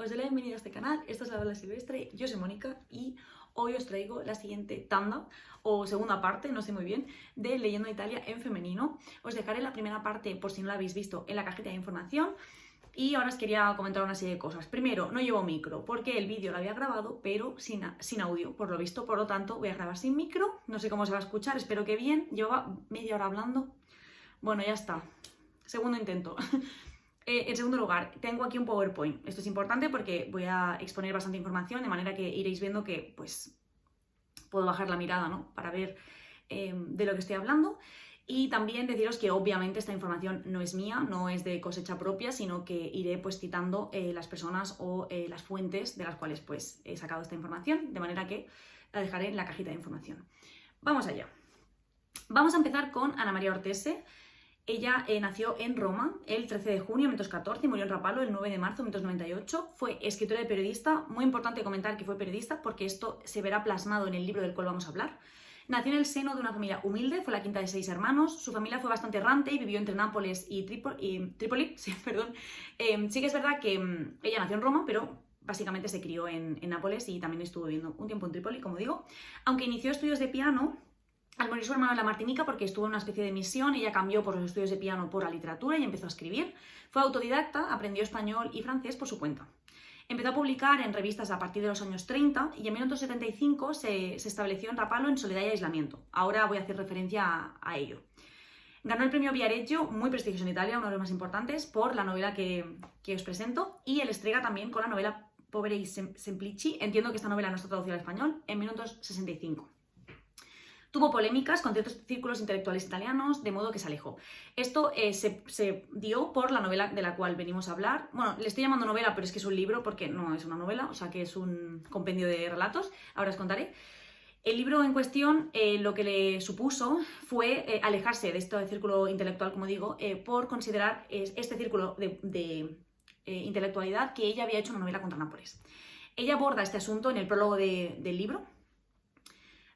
os doy la bienvenida a este canal. Esto es La Ola Silvestre, yo soy Mónica y hoy os traigo la siguiente tanda o segunda parte, no sé muy bien, de Leyendo Italia en femenino. Os dejaré la primera parte, por si no la habéis visto, en la cajita de información. Y ahora os quería comentar una serie de cosas. Primero, no llevo micro, porque el vídeo lo había grabado, pero sin audio, por lo visto. Por lo tanto, voy a grabar sin micro. No sé cómo se va a escuchar, espero que bien. Llevaba media hora hablando. Bueno, ya está. Segundo intento. En segundo lugar, tengo aquí un PowerPoint. Esto es importante porque voy a exponer bastante información, de manera que iréis viendo que, pues, puedo bajar la mirada, ¿no? Para ver de lo que estoy hablando. Y también deciros que obviamente esta información no es mía, no es de cosecha propia, sino que iré pues citando las personas o las fuentes de las cuales pues he sacado esta información, de manera que la dejaré en la cajita de información. Vamos allá. Vamos a empezar con Ana María Ortese. Ella nació en Roma el 13 de junio de 1914 y murió en Rapallo el 9 de marzo de 1998. Fue escritora y periodista. Muy importante comentar que fue periodista porque esto se verá plasmado en el libro del cual vamos a hablar. Nació en el seno de una familia humilde, fue la quinta de 6 hermanos. Su familia fue bastante errante y vivió entre Nápoles y Trípoli. Sí, perdón. Sí que es verdad que ella nació en Roma, pero básicamente se crió en Nápoles y también estuvo viviendo un tiempo en Trípoli, como digo. Aunque inició estudios de piano, al morir su hermano en la Martinica, porque estuvo en una especie de misión, ella cambió por los estudios de piano por la literatura y empezó a escribir. Fue autodidacta, aprendió español y francés por su cuenta. Empezó a publicar en revistas a partir de los años 30 y en 1975 se estableció en Rapallo en soledad y aislamiento. Ahora voy a hacer referencia a ello. Ganó el premio Viareggio, muy prestigioso en Italia, uno de los más importantes, por la novela que os presento, y el Strega también con la novela Poveri Semplici. Entiendo que esta novela no está traducida al español, en 1965. Tuvo polémicas con ciertos círculos intelectuales italianos, de modo que se alejó. Esto se dio por la novela de la cual venimos a hablar. Bueno, le estoy llamando novela, pero es que es un libro porque no es una novela, o sea que es un compendio de relatos. Ahora os contaré. El libro en cuestión lo que le supuso fue alejarse de este círculo intelectual, como digo, por considerar este círculo de intelectualidad que ella había hecho una novela contra Nápoles. Ella aborda este asunto en el prólogo del libro,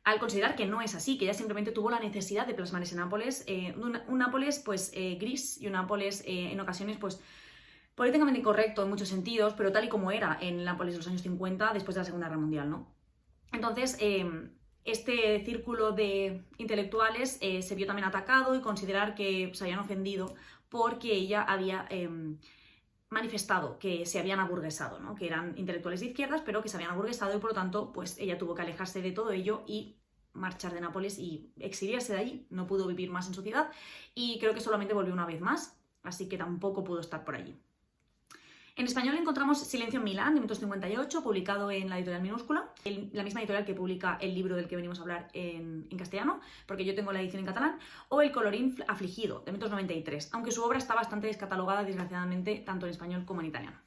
al considerar que no es así, que ella simplemente tuvo la necesidad de plasmar ese Nápoles, un Nápoles pues gris y un Nápoles en ocasiones pues políticamente incorrecto en muchos sentidos, pero tal y como era en Nápoles de los años 50 después de la Segunda Guerra Mundial, ¿no? Entonces, este círculo de intelectuales se vio también atacado y considerar que se habían ofendido porque ella había manifestado que se habían aburguesado, ¿no? Que eran intelectuales de izquierdas, pero que se habían aburguesado y por lo tanto, pues ella tuvo que alejarse de todo ello y marchar de Nápoles y exiliarse de allí. No pudo vivir más en su ciudad y creo que solamente volvió una vez más, así que tampoco pudo estar por allí. En español encontramos Silencio en Milán, de 1958, publicado en la editorial Minúscula, la misma editorial que publica el libro del que venimos a hablar en castellano, porque yo tengo la edición en catalán, o El colorín afligido, de 1993, aunque su obra está bastante descatalogada, desgraciadamente, tanto en español como en italiano.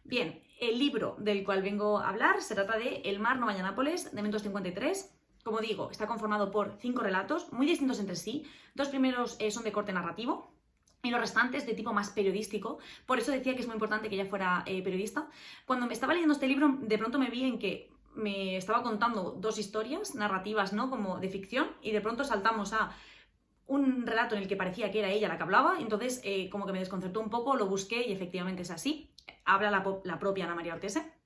Bien, el libro del cual vengo a hablar se trata de El mar no vaya a Nápoles, de 1953. Como digo, está conformado por 5 relatos, muy distintos entre sí. 2 primeros son de corte narrativo, y los restantes de tipo más periodístico. Por eso decía que es muy importante que ella fuera periodista. Cuando me estaba leyendo este libro, de pronto me vi en que me estaba contando 2 historias narrativas, ¿no? Como de ficción, y de pronto saltamos a un relato en el que parecía que era ella la que hablaba, entonces como que me desconcertó un poco, lo busqué y efectivamente es así. Habla la propia Ana María Ortese.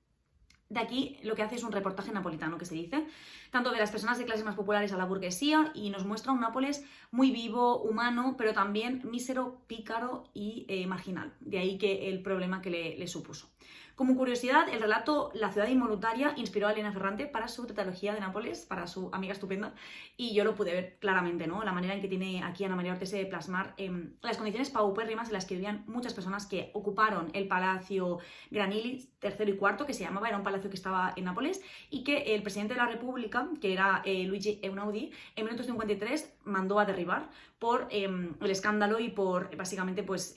De aquí lo que hace es un reportaje napolitano, que se dice, tanto de las personas de clases más populares a la burguesía, y nos muestra un Nápoles muy vivo, humano, pero también mísero, pícaro y marginal. De ahí que el problema que le supuso. Como curiosidad, el relato La ciudad involuntaria inspiró a Elena Ferrante para su tetralogía de Nápoles, para su amiga estupenda, y yo lo pude ver claramente, ¿no? La manera en que tiene aquí Ana María Ortese de plasmar las condiciones paupérrimas en las que vivían muchas personas que ocuparon el Palacio Granilli III y IV, que se llamaba, era un palacio que estaba en Nápoles, y que el presidente de la República, que era Luigi Einaudi, en 1953 mandó a derribar por el escándalo y por básicamente pues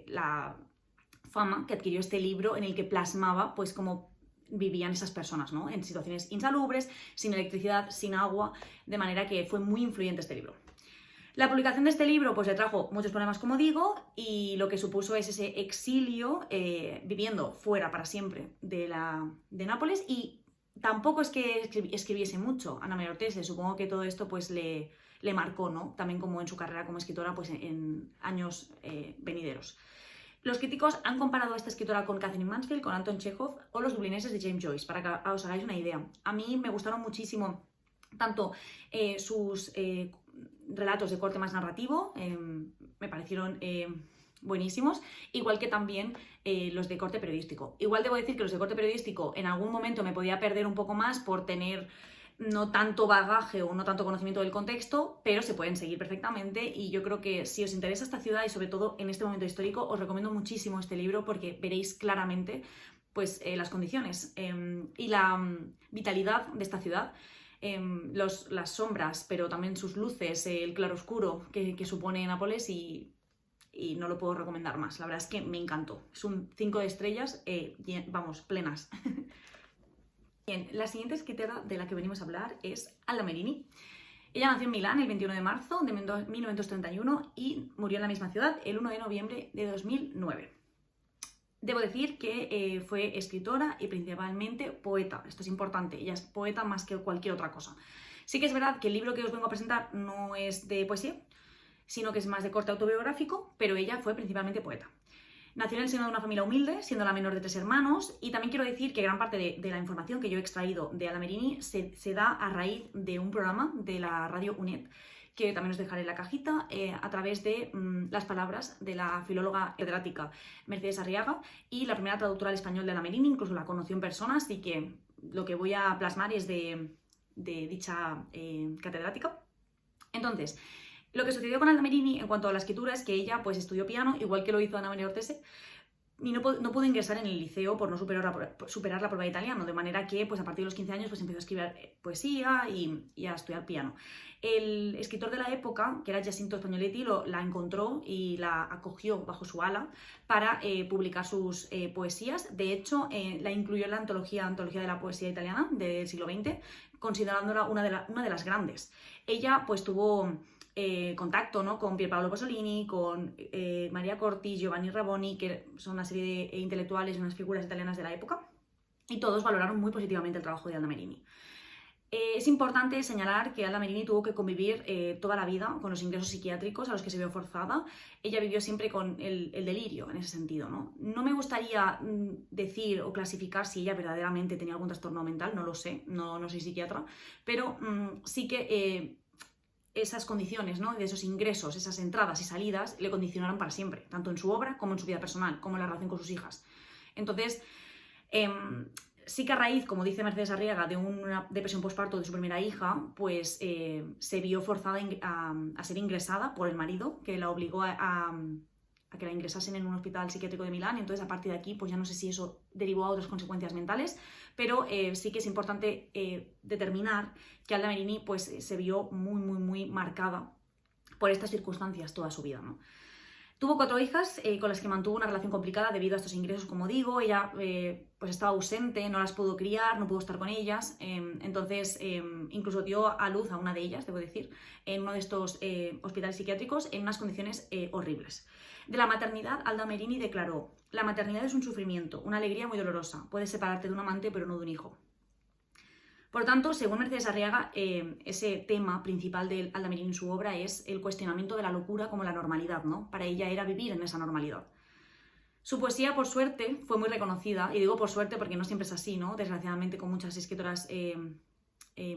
la fama que adquirió este libro en el que plasmaba pues cómo vivían esas personas, ¿no? En situaciones insalubres, sin electricidad, sin agua, de manera que fue muy influyente este libro. La publicación de este libro pues le trajo muchos problemas, como digo, y lo que supuso es ese exilio, viviendo fuera para siempre de Nápoles, y tampoco es que escribiese mucho Ana María Ortese. Supongo que todo esto pues le marcó, ¿no? También como en su carrera como escritora pues en años venideros. Los críticos han comparado a esta escritora con Catherine Mansfield, con Anton Chekhov o los dublineses de James Joyce, para que os hagáis una idea. A mí me gustaron muchísimo tanto sus relatos de corte más narrativo, me parecieron buenísimos, igual que también los de corte periodístico. Igual debo decir que los de corte periodístico en algún momento me podía perder un poco más por tener no tanto bagaje o no tanto conocimiento del contexto, pero se pueden seguir perfectamente, y yo creo que si os interesa esta ciudad y sobre todo en este momento histórico, os recomiendo muchísimo este libro porque veréis claramente pues, las condiciones y la vitalidad de esta ciudad. Las sombras, pero también sus luces, el claroscuro que supone Nápoles, y no lo puedo recomendar más. La verdad es que me encantó. Es un 5 de estrellas, vamos, plenas. Bien, la siguiente escritora de la que venimos a hablar es Alda Merini. Ella nació en Milán el 21 de marzo de 1931 y murió en la misma ciudad el 1 de noviembre de 2009. Debo decir que fue escritora y principalmente poeta. Esto es importante, ella es poeta más que cualquier otra cosa. Sí que es verdad que el libro que os vengo a presentar no es de poesía, sino que es más de corte autobiográfico, pero ella fue principalmente poeta. Nació en el seno de una familia humilde, siendo la menor de 3 hermanos, y también quiero decir que gran parte de la información que yo he extraído de Alda Merini se da a raíz de un programa de la radio UNED, que también os dejaré en la cajita, a través de las palabras de la filóloga catedrática Mercedes Arriaga y la primera traductora al español de Alda Merini, incluso la conoció en persona, así que lo que voy a plasmar es de dicha catedrática. Entonces, lo que sucedió con Alda Merini en cuanto a la escritura es que ella pues estudió piano, igual que lo hizo Ana María Ortese, y no pudo ingresar en el liceo por no superar la prueba de italiano, de manera que pues, a partir de los 15 años pues, empezó a escribir poesía y a estudiar piano. El escritor de la época, que era Giacinto Spagnoletti, la encontró y la acogió bajo su ala para publicar sus poesías. De hecho, la incluyó en la antología de la poesía italiana del siglo XX, considerándola una de las grandes. Ella pues tuvo contacto, ¿no?, con Pier Paolo Pasolini, con Maria Corti, Giovanni Raboni, que son una serie de intelectuales y unas figuras italianas de la época, y todos valoraron muy positivamente el trabajo de Alda Merini. Es importante señalar que Alda Merini tuvo que convivir toda la vida con los ingresos psiquiátricos a los que se vio forzada. Ella vivió siempre con el delirio en ese sentido, ¿no? No me gustaría decir o clasificar si ella verdaderamente tenía algún trastorno mental, no lo sé, no soy psiquiatra, pero sí que esas condiciones, ¿no?, de esos ingresos, esas entradas y salidas, le condicionaron para siempre, tanto en su obra como en su vida personal, como en la relación con sus hijas. Entonces, sí que a raíz, como dice Mercedes Arriaga, de una depresión postparto de su primera hija, pues se vio forzada a ser ingresada por el marido, que la obligó a que la ingresasen en un hospital psiquiátrico de Milán. Entonces, a partir de aquí, pues ya no sé si eso derivó a otras consecuencias mentales, pero sí que es importante determinar que Alda Merini pues, se vio muy marcada por estas circunstancias toda su vida, ¿no? Tuvo 4 hijas con las que mantuvo una relación complicada debido a estos ingresos, como digo. Ella pues estaba ausente, no las pudo criar, no pudo estar con ellas, entonces incluso dio a luz a una de ellas, debo decir, en uno de estos hospitales psiquiátricos en unas condiciones horribles. De la maternidad, Alda Merini declaró: la maternidad es un sufrimiento, una alegría muy dolorosa, puedes separarte de un amante pero no de un hijo. Por tanto, según Mercedes Arriaga, ese tema principal de Alda Merini en su obra es el cuestionamiento de la locura como la normalidad, ¿no? Para ella era vivir en esa normalidad. Su poesía, por suerte, fue muy reconocida, y digo por suerte porque no siempre es así, ¿no? Desgraciadamente, con muchas escritoras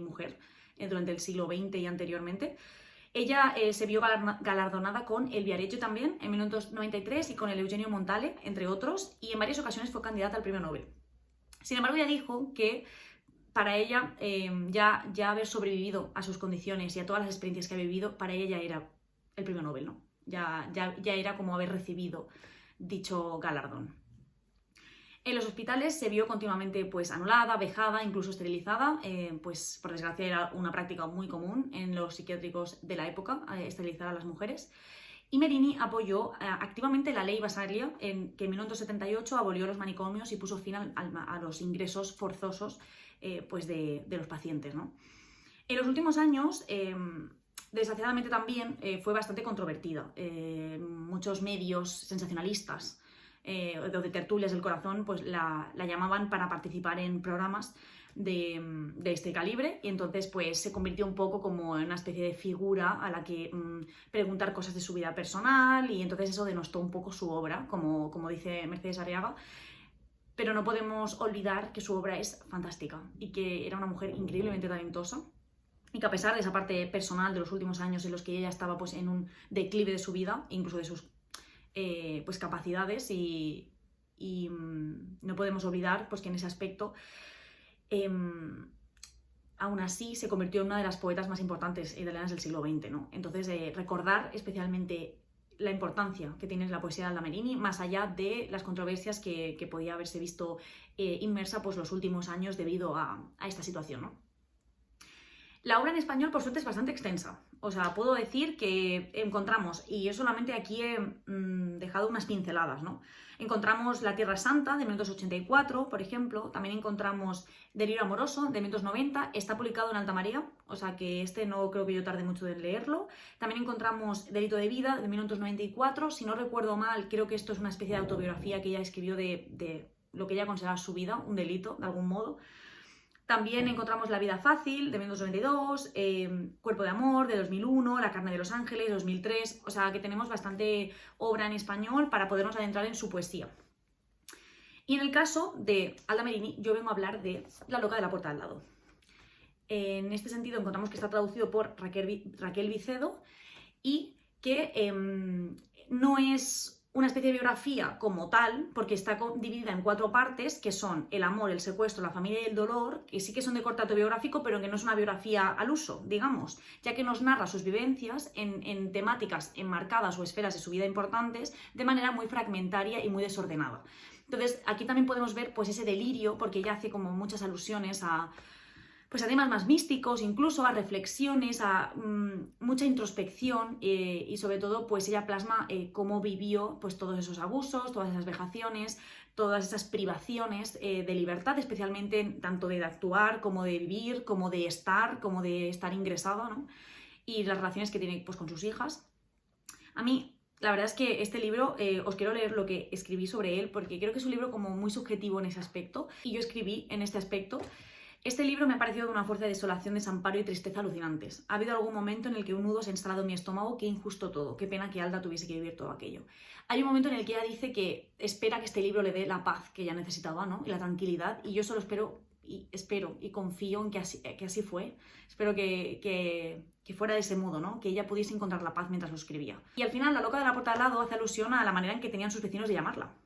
mujer durante el siglo XX y anteriormente. Ella se vio galardonada con el Viareggio también en 1993 y con el Eugenio Montale, entre otros, y en varias ocasiones fue candidata al premio Nobel. Sin embargo, ella dijo que para ella ya haber sobrevivido a sus condiciones y a todas las experiencias que ha vivido, para ella ya era el premio Nobel, ¿no? Ya era como haber recibido dicho galardón. En los hospitales se vio continuamente pues, anulada, vejada, incluso esterilizada, pues por desgracia era una práctica muy común en los psiquiátricos de la época, esterilizar a las mujeres. Y Merini apoyó activamente la ley Basaglia, que en 1978 abolió los manicomios y puso fin a los ingresos forzosos pues de los pacientes, ¿no? En los últimos años, desgraciadamente también fue bastante controvertida. Muchos medios sensacionalistas o de tertulias del corazón, pues la llamaban para participar en programas de este calibre, y entonces pues se convirtió un poco como en una especie de figura a la que preguntar cosas de su vida personal, y entonces eso denostó un poco su obra, como dice Mercedes Arriaga. Pero no podemos olvidar que su obra es fantástica y que era una mujer increíblemente talentosa, y que a pesar de esa parte personal de los últimos años en los que ella estaba pues en un declive de su vida, incluso de sus pues capacidades, y no podemos olvidar pues que en ese aspecto aún así se convirtió en una de las poetas más importantes italianas del siglo XX, ¿no? Entonces recordar especialmente la importancia que tiene la poesía de Alda Merini, más allá de las controversias que podía haberse visto inmersa pues los últimos años debido a esta situación, ¿no? La obra en español, por suerte, es bastante extensa. O sea, puedo decir que encontramos, y yo solamente aquí he dejado unas pinceladas, ¿no? Encontramos La Tierra Santa, de 1984, por ejemplo. También encontramos Delirio Amoroso, de 1990. Está publicado en Alta María, o sea que este no creo que yo tarde mucho en leerlo. También encontramos Delito de Vida, de 1994. Si no recuerdo mal, creo que esto es una especie de autobiografía que ella escribió de lo que ella consideraba su vida, un delito, de algún modo. También encontramos La Vida Fácil, de 1992, Cuerpo de Amor, de 2001, La Carne de los Ángeles, de 2003... O sea, que tenemos bastante obra en español para podernos adentrar en su poesía. Y en el caso de Alda Merini, yo vengo a hablar de La Loca de la Puerta al Lado. En este sentido encontramos que está traducido por Raquel Vicedo, y que no es una especie de biografía como tal, porque está dividida en 4 partes, que son el amor, el secuestro, la familia y el dolor, que sí que son de corte autobiográfico, pero que no es una biografía al uso, digamos, ya que nos narra sus vivencias en temáticas enmarcadas o esferas de su vida importantes de manera muy fragmentaria y muy desordenada. Entonces, aquí también podemos ver pues ese delirio, porque ella hace como muchas alusiones a temas más místicos, incluso a reflexiones, a mucha introspección, y sobre todo pues ella plasma cómo vivió pues todos esos abusos, todas esas vejaciones, todas esas privaciones de libertad, especialmente tanto de actuar como de vivir, como de estar ingresado, ¿no? Y las relaciones que tiene pues con sus hijas. A mí la verdad es que este libro, os quiero leer lo que escribí sobre él, porque creo que es un libro como muy subjetivo en ese aspecto, y yo escribí en este aspecto: este libro me ha parecido de una fuerza de desolación, desamparo y tristeza alucinantes. Ha habido algún momento en el que un nudo se ha instalado en mi estómago. Qué injusto todo, qué pena que Alda tuviese que vivir todo aquello. Hay un momento en el que ella dice que espera que este libro le dé la paz que ella necesitaba, ¿no? Y la tranquilidad, y yo solo espero y confío en que así fue. Espero que fuera de ese modo, ¿no? Que ella pudiese encontrar la paz mientras lo escribía. Y al final, La Loca de la Puerta al Lado hace alusión a la manera en que tenían sus vecinos de llamarla.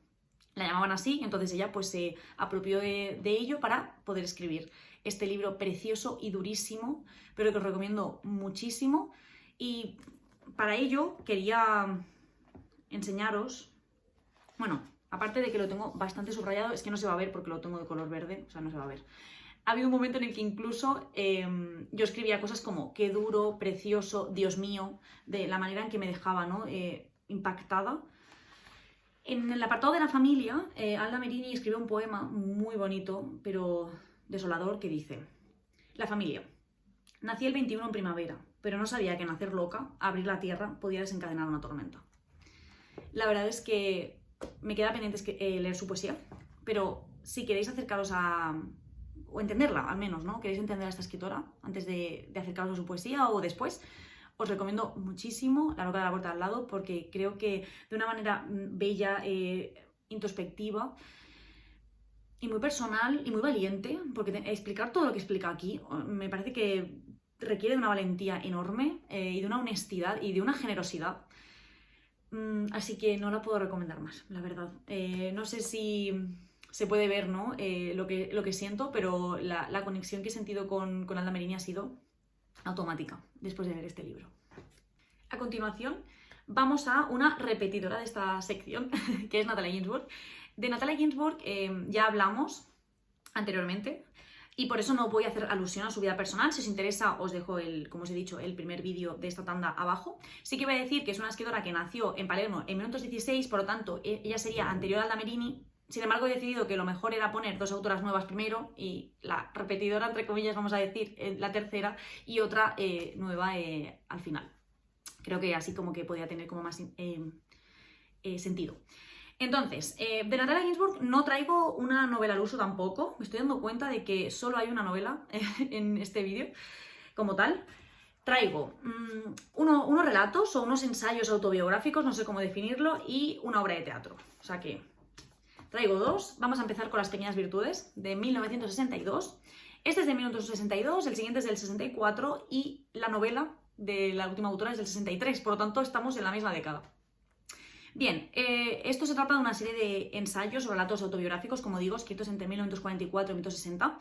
La llamaban así, y entonces ella pues se apropió de ello para poder escribir este libro precioso y durísimo, pero que os recomiendo muchísimo. Y para ello quería enseñaros, bueno, aparte de que lo tengo bastante subrayado, es que no se va a ver porque lo tengo de color verde, o sea, no se va a ver. Ha habido un momento en el que incluso yo escribía cosas como qué duro, precioso, Dios mío, de la manera en que me dejaba, ¿no? Impactada. En el apartado de la familia, Alda Merini escribió un poema muy bonito, pero desolador, que dice: La familia. Nací el 21 en primavera, pero no sabía que nacer loca, abrir la tierra, podía desencadenar una tormenta. La verdad es que me queda pendiente leer su poesía, pero si queréis acercaros o entenderla, al menos, ¿no? Queréis entender a esta escritora antes de acercaros a su poesía o después, os recomiendo muchísimo La Loca de la Puerta al Lado, porque creo que de una manera bella, introspectiva y muy personal y muy valiente, porque explicar todo lo que explica aquí me parece que requiere de una valentía enorme, y de una honestidad y de una generosidad. Así que no la puedo recomendar más, la verdad. No sé si se puede ver, ¿no? Lo que siento, pero la conexión que he sentido con Alda Merini ha sido automática después de leer este libro. A continuación vamos a una repetidora de esta sección, que es Natalia Ginzburg. De Natalia Ginzburg ya hablamos anteriormente, y por eso no voy a hacer alusión a su vida personal. Si os interesa, os dejo, como os he dicho, el primer vídeo de esta tanda abajo. Sí que voy a decir que es una escritora que nació en Palermo en 1916, por lo tanto ella sería anterior a Alda Merini. Sin embargo, he decidido que lo mejor era poner 2 autoras nuevas primero, y la repetidora, entre comillas, vamos a decir, la tercera, y otra nueva al final. Creo que así como que podría tener como más sentido. Entonces, de Natalia Ginzburg no traigo una novela al uso tampoco. Me estoy dando cuenta de que solo hay una novela en este vídeo como tal. Traigo unos relatos o unos ensayos autobiográficos, no sé cómo definirlo, y una obra de teatro. O sea que traigo dos. Vamos a empezar con Las pequeñas virtudes, de 1962. Este es de 1962, el siguiente es del 64 y la novela de la última autora es del 63, por lo tanto estamos en la misma década. Bien, esto se trata de una serie de ensayos o relatos autobiográficos, como digo, escritos entre 1944 y 1960.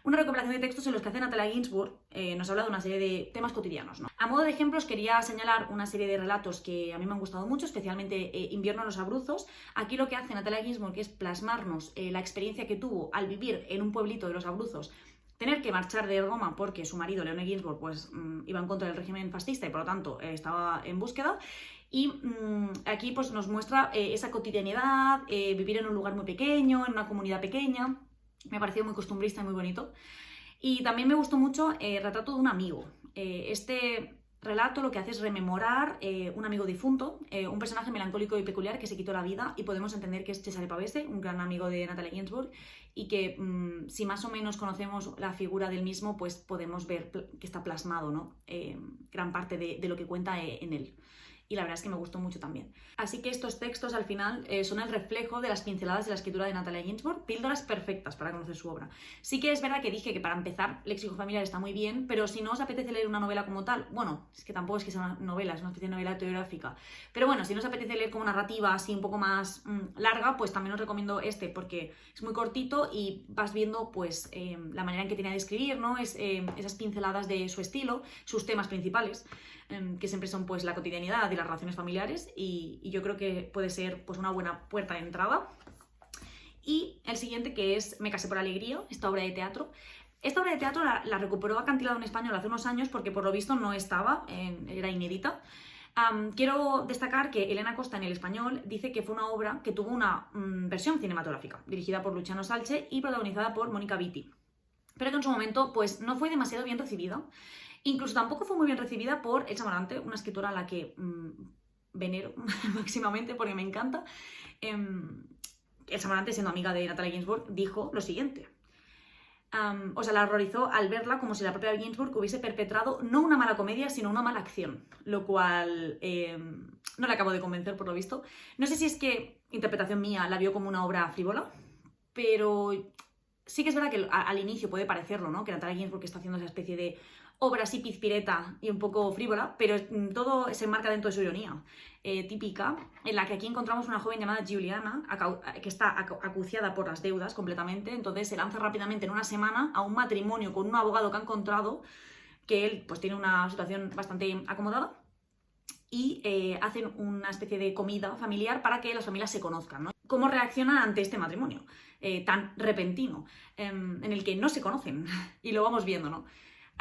Una recopilación de textos en los que hace Natalia Ginzburg nos habla de una serie de temas cotidianos, ¿no? A modo de ejemplos quería señalar una serie de relatos que a mí me han gustado mucho, especialmente Invierno en los Abruzos. Aquí lo que hace Natalia Ginzburg es plasmarnos la experiencia que tuvo al vivir en un pueblito de los Abruzos, tener que marchar de Roma porque su marido, Leone Ginzburg, pues iba en contra del régimen fascista y por lo tanto estaba en búsqueda. Y aquí pues, nos muestra esa cotidianidad, vivir en un lugar muy pequeño, en una comunidad pequeña. Me pareció muy costumbrista y muy bonito. Y también me gustó mucho Retrato de un amigo. Este relato lo que hace es rememorar un amigo difunto, un personaje melancólico y peculiar que se quitó la vida, y podemos entender que es Cesare Pavese, un gran amigo de Natalia Ginzburg, y que si más o menos conocemos la figura del mismo, pues podemos ver que está plasmado, ¿no? Gran parte de lo que cuenta en él. Y la verdad es que me gustó mucho también. Así que estos textos al final son el reflejo de las pinceladas de la escritura de Natalia Ginzburg, píldoras perfectas para conocer su obra. Sí que es verdad que dije que para empezar Léxico Familiar está muy bien, pero si no os apetece leer una novela como tal, bueno, es que tampoco es que sea una novela, es una especie de novela autobiográfica, pero bueno, si no os apetece leer como narrativa así un poco más larga, pues también os recomiendo este, porque es muy cortito y vas viendo pues la manera en que tiene de escribir, ¿no? Esas pinceladas de su estilo, sus temas principales, que siempre son pues la cotidianidad y las relaciones familiares, y yo creo que puede ser pues una buena puerta de entrada. Y el siguiente, que es Me casé por alegría, esta obra de teatro. Esta obra de teatro la recuperó Acantilado en Español hace unos años porque por lo visto no estaba, era inédita. Quiero destacar que Elena Costa en El Español dice que fue una obra que tuvo una versión cinematográfica, dirigida por Luciano Salce y protagonizada por Mónica Vitti, pero que en su momento pues no fue demasiado bien recibida. Incluso tampoco fue muy bien recibida por Elsa Morante, una escritora a la que venero máximamente porque me encanta. Elsa Morante, siendo amiga de Natalia Ginzburg, dijo lo siguiente. O sea, la horrorizó al verla como si la propia Ginzburg hubiese perpetrado no una mala comedia, sino una mala acción, lo cual no le acabo de convencer por lo visto. No sé si es que, interpretación mía, la vio como una obra frívola, pero sí que es verdad que al inicio puede parecerlo, ¿no? Que Natalia Ginzburg está haciendo esa especie de obra así pizpireta y un poco frívola, pero todo se enmarca dentro de su ironía típica, en la que aquí encontramos una joven llamada Giuliana, que está acuciada por las deudas completamente, entonces se lanza rápidamente en una semana a un matrimonio con un abogado que ha encontrado, que él pues tiene una situación bastante acomodada, y hacen una especie de comida familiar para que las familias se conozcan, ¿no? ¿Cómo reaccionan ante este matrimonio tan repentino, en el que no se conocen? Y lo vamos viendo, ¿no?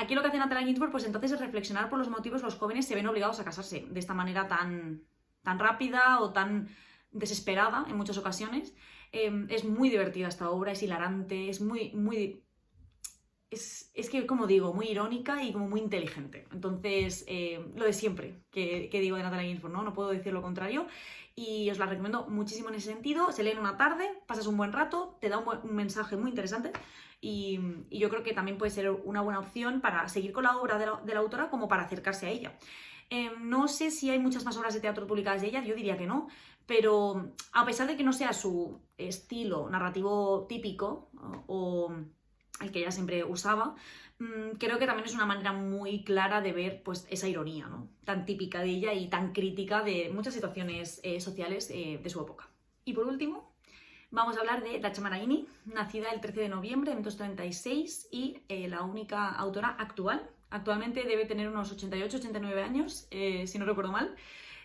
Aquí lo que hace Natalia Ginzburg pues entonces es reflexionar por los motivos los jóvenes se ven obligados a casarse de esta manera tan rápida o tan desesperada en muchas ocasiones. Es muy divertida esta obra, es hilarante, es muy... Es que, como digo, muy irónica y como muy inteligente. Entonces, lo de siempre que digo de Natalia Ginzburg, ¿no? No puedo decir lo contrario. Y os la recomiendo muchísimo en ese sentido. Se lee en una tarde, pasas un buen rato, te da un mensaje muy interesante. Y yo creo que también puede ser una buena opción para seguir con la obra de la autora como para acercarse a ella. No sé si hay muchas más obras de teatro publicadas de ella, yo diría que no, pero a pesar de que no sea su estilo narrativo típico o el que ella siempre usaba, creo que también es una manera muy clara de ver pues, esa ironía, ¿no? Tan típica de ella y tan crítica de muchas situaciones sociales de su época. Y por último, vamos a hablar de Dacia Maraini, nacida el 13 de noviembre de 1936 y la única autora actual. Actualmente debe tener unos 88-89 años, si no recuerdo mal.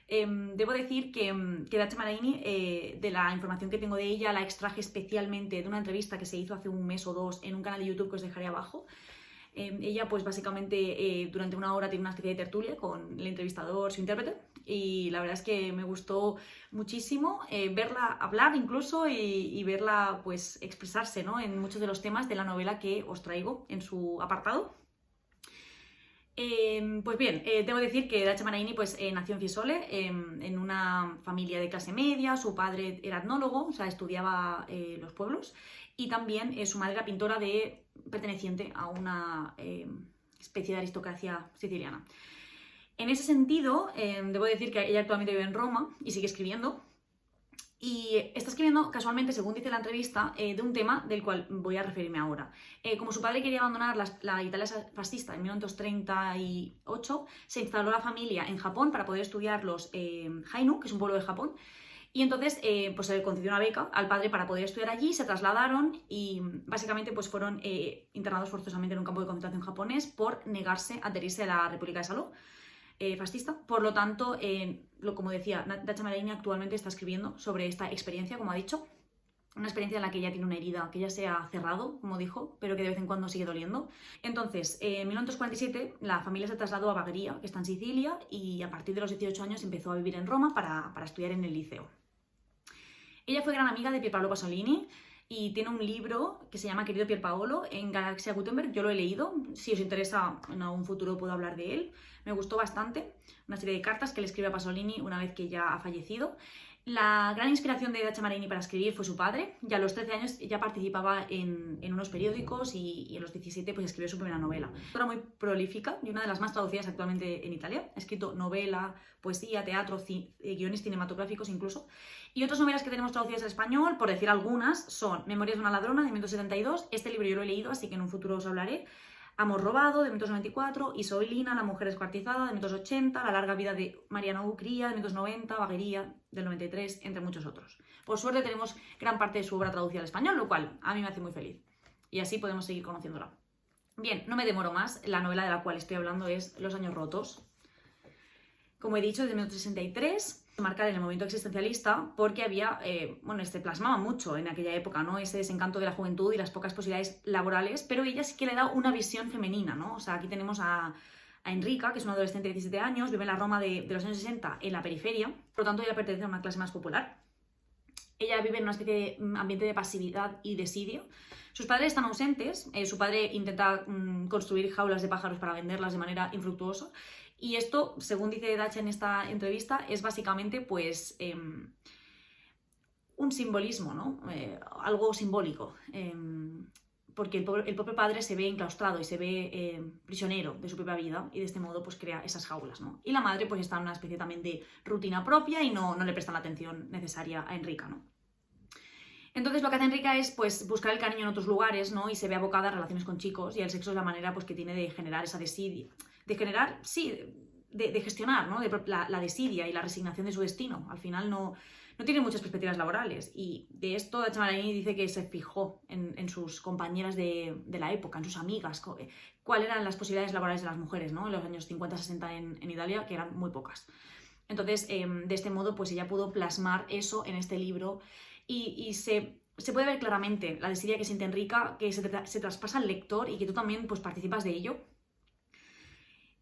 Debo decir que Dacia Maraini, de la información que tengo de ella, la extraje especialmente de una entrevista que se hizo hace un mes o dos en un canal de YouTube que os dejaré abajo. Ella pues básicamente durante una hora tiene una especie de tertulia con el entrevistador, su intérprete, y la verdad es que me gustó muchísimo verla hablar incluso y verla pues expresarse, ¿no? En muchos de los temas de la novela que os traigo en su apartado. Pues bien, debo decir que Dacia Maraini pues, nació en Fiesole, en una familia de clase media. Su padre era etnólogo, o sea, estudiaba los pueblos, y también su madre era pintora perteneciente a una especie de aristocracia siciliana. En ese sentido, debo decir que ella actualmente vive en Roma y sigue escribiendo. Y está escribiendo, casualmente, según dice la entrevista, de un tema del cual voy a referirme ahora. Como su padre quería abandonar la Italia fascista en 1938, se instaló la familia en Japón para poder estudiar los Ainu, que es un pueblo de Japón. Y entonces pues se le concedió una beca al padre para poder estudiar allí, se trasladaron y básicamente pues fueron internados forzosamente en un campo de concentración japonés por negarse a adherirse a la República de Saló fascista. Por lo tanto, como decía, Dacia Maraini actualmente está escribiendo sobre esta experiencia, como ha dicho, una experiencia en la que ella tiene una herida que ya se ha cerrado, como dijo, pero que de vez en cuando sigue doliendo. Entonces, en 1947 la familia se trasladó a Bagheria, que está en Sicilia, y a partir de los 18 años empezó a vivir en Roma para estudiar en el liceo. Ella fue gran amiga de Pierpaolo Pasolini y tiene un libro que se llama Querido Pierpaolo en Galaxia Gutenberg. Yo lo he leído, si os interesa en algún futuro puedo hablar de él. Me gustó bastante, una serie de cartas que le escribe a Pasolini una vez que ya ha fallecido. La gran inspiración de Dacia Maraini para escribir fue su padre. Ya a los 13 años ya participaba en unos periódicos y a los 17 pues escribió su primera novela. Era muy prolífica y una de las más traducidas actualmente en Italia. Ha escrito novela, poesía, teatro, guiones cinematográficos incluso. Y otras novelas que tenemos traducidas al español, por decir algunas, son Memorias de una ladrona, de 1972. Este libro yo lo he leído, así que en un futuro os hablaré. Amor robado, de 1994, Isolina, La mujer descuartizada, de 1980, La larga vida de Mariana Ucría, de 1990, Bagheria, del 93, entre muchos otros. Por suerte tenemos gran parte de su obra traducida al español, lo cual a mí me hace muy feliz. Y así podemos seguir conociéndola. Bien, no me demoro más, la novela de la cual estoy hablando es Los años rotos. Como he dicho, de 1963, marcar en el movimiento existencialista porque había, se plasmaba mucho en aquella época, ¿no? Ese desencanto de la juventud y las pocas posibilidades laborales, pero ella sí que le da una visión femenina, ¿no? O sea, aquí tenemos a Enrica, que es una adolescente de 17 años, vive en la Roma de los años 60 en la periferia, por lo tanto ella pertenece a una clase más popular. Ella vive en una especie de ambiente de pasividad y desidia. Sus padres están ausentes, su padre intenta construir jaulas de pájaros para venderlas de manera infructuosa. Y esto, según dice Dacia en esta entrevista, es básicamente pues un simbolismo, ¿no? Algo simbólico. Porque el propio padre se ve enclaustrado y se ve prisionero de su propia vida y de este modo pues crea esas jaulas, ¿no? Y la madre pues está en una especie también de rutina propia y no le presta la atención necesaria a Enrica, ¿no? Entonces lo que hace Enrica es pues buscar el cariño en otros lugares, ¿no? Y se ve abocada a relaciones con chicos y el sexo es la manera pues que tiene de generar esa desidia. De generar, sí, de gestionar, ¿no? La desidia y la resignación de su destino. Al final no tiene muchas perspectivas laborales y de esto Dacia Maraini dice que se fijó en sus compañeras de la época, en sus amigas, cuáles eran las posibilidades laborales de las mujeres, ¿no? En los años 50-60 en Italia, que eran muy pocas. Entonces, de este modo, pues ella pudo plasmar eso en este libro y se puede ver claramente la desidia que siente Enrica, que se traspasa al lector y que tú también pues, participas de ello.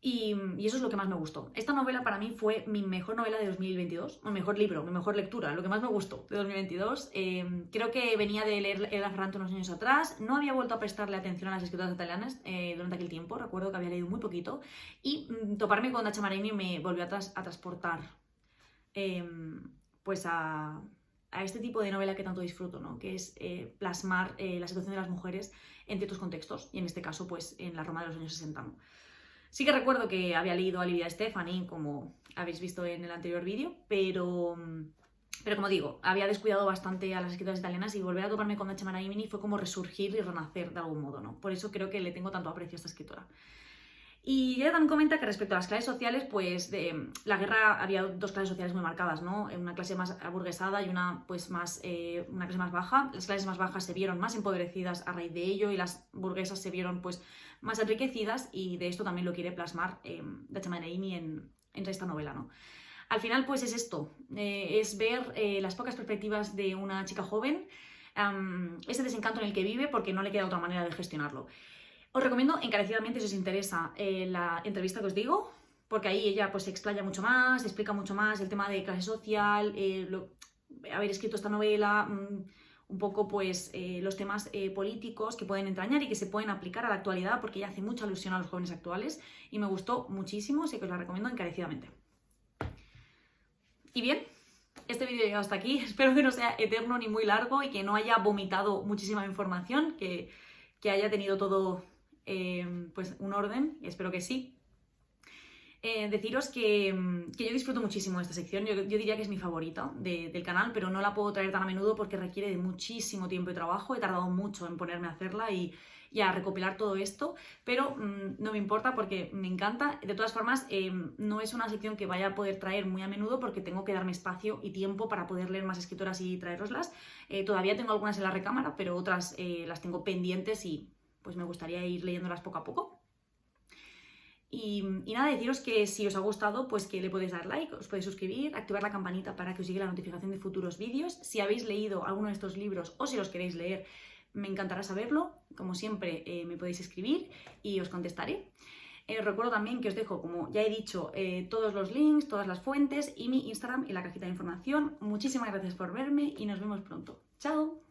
Y eso es lo que más me gustó. Esta novela para mí fue mi mejor novela de 2022, mi mejor libro, mi mejor lectura, lo que más me gustó de 2022. Creo que venía de leer Elena Ferrante unos años atrás, no había vuelto a prestarle atención a las escritoras italianas durante aquel tiempo, recuerdo que había leído muy poquito, y toparme con Dacia Maraini me volvió a transportar pues a este tipo de novela que tanto disfruto, ¿no? Que es plasmar la situación de las mujeres en ciertos contextos, y en este caso pues en la Roma de los años 60, ¿no? Sí que recuerdo que había leído a Livia Stefani, como habéis visto en el anterior vídeo, pero como digo, había descuidado bastante a las escritoras italianas y volver a toparme con Dacia Maraini fue como resurgir y renacer de algún modo, ¿no? Por eso creo que le tengo tanto aprecio a esta escritora. Y ella también comenta que respecto a las clases sociales, pues la guerra había dos clases sociales muy marcadas, ¿no? Una clase más aburguesada y una pues una clase más baja. Las clases más bajas se vieron más empobrecidas a raíz de ello y las burguesas se vieron pues más enriquecidas, y de esto también lo quiere plasmar Dacia Maraini en esta novela, ¿no? Al final pues es esto, es ver las pocas perspectivas de una chica joven, ese desencanto en el que vive porque no le queda otra manera de gestionarlo. Os recomiendo encarecidamente, si os interesa, la entrevista que os digo, porque ahí ella pues se explaya mucho más, explica mucho más el tema de clase social, haber escrito esta novela, un poco pues los temas políticos que pueden entrañar y que se pueden aplicar a la actualidad, porque ella hace mucha alusión a los jóvenes actuales y me gustó muchísimo, así que os la recomiendo encarecidamente. Y bien, este vídeo ha llegado hasta aquí, espero que no sea eterno ni muy largo y que no haya vomitado muchísima información, que haya tenido todo pues un orden, espero que sí. Deciros que yo disfruto muchísimo de esta sección, yo diría que es mi favorita del canal, pero no la puedo traer tan a menudo porque requiere de muchísimo tiempo y trabajo, he tardado mucho en ponerme a hacerla y a recopilar todo esto, pero no me importa porque me encanta. De todas formas, no es una sección que vaya a poder traer muy a menudo porque tengo que darme espacio y tiempo para poder leer más escritoras y traeroslas. Todavía tengo algunas en la recámara, pero otras las tengo pendientes y pues me gustaría ir leyéndolas poco a poco. Y nada, deciros que si os ha gustado, pues que le podéis dar like, os podéis suscribir, activar la campanita para que os llegue la notificación de futuros vídeos. Si habéis leído alguno de estos libros o si los queréis leer, me encantará saberlo. Como siempre, me podéis escribir y os contestaré. Os recuerdo también que os dejo, como ya he dicho, todos los links, todas las fuentes y mi Instagram en la cajita de información. Muchísimas gracias por verme y nos vemos pronto. ¡Chao!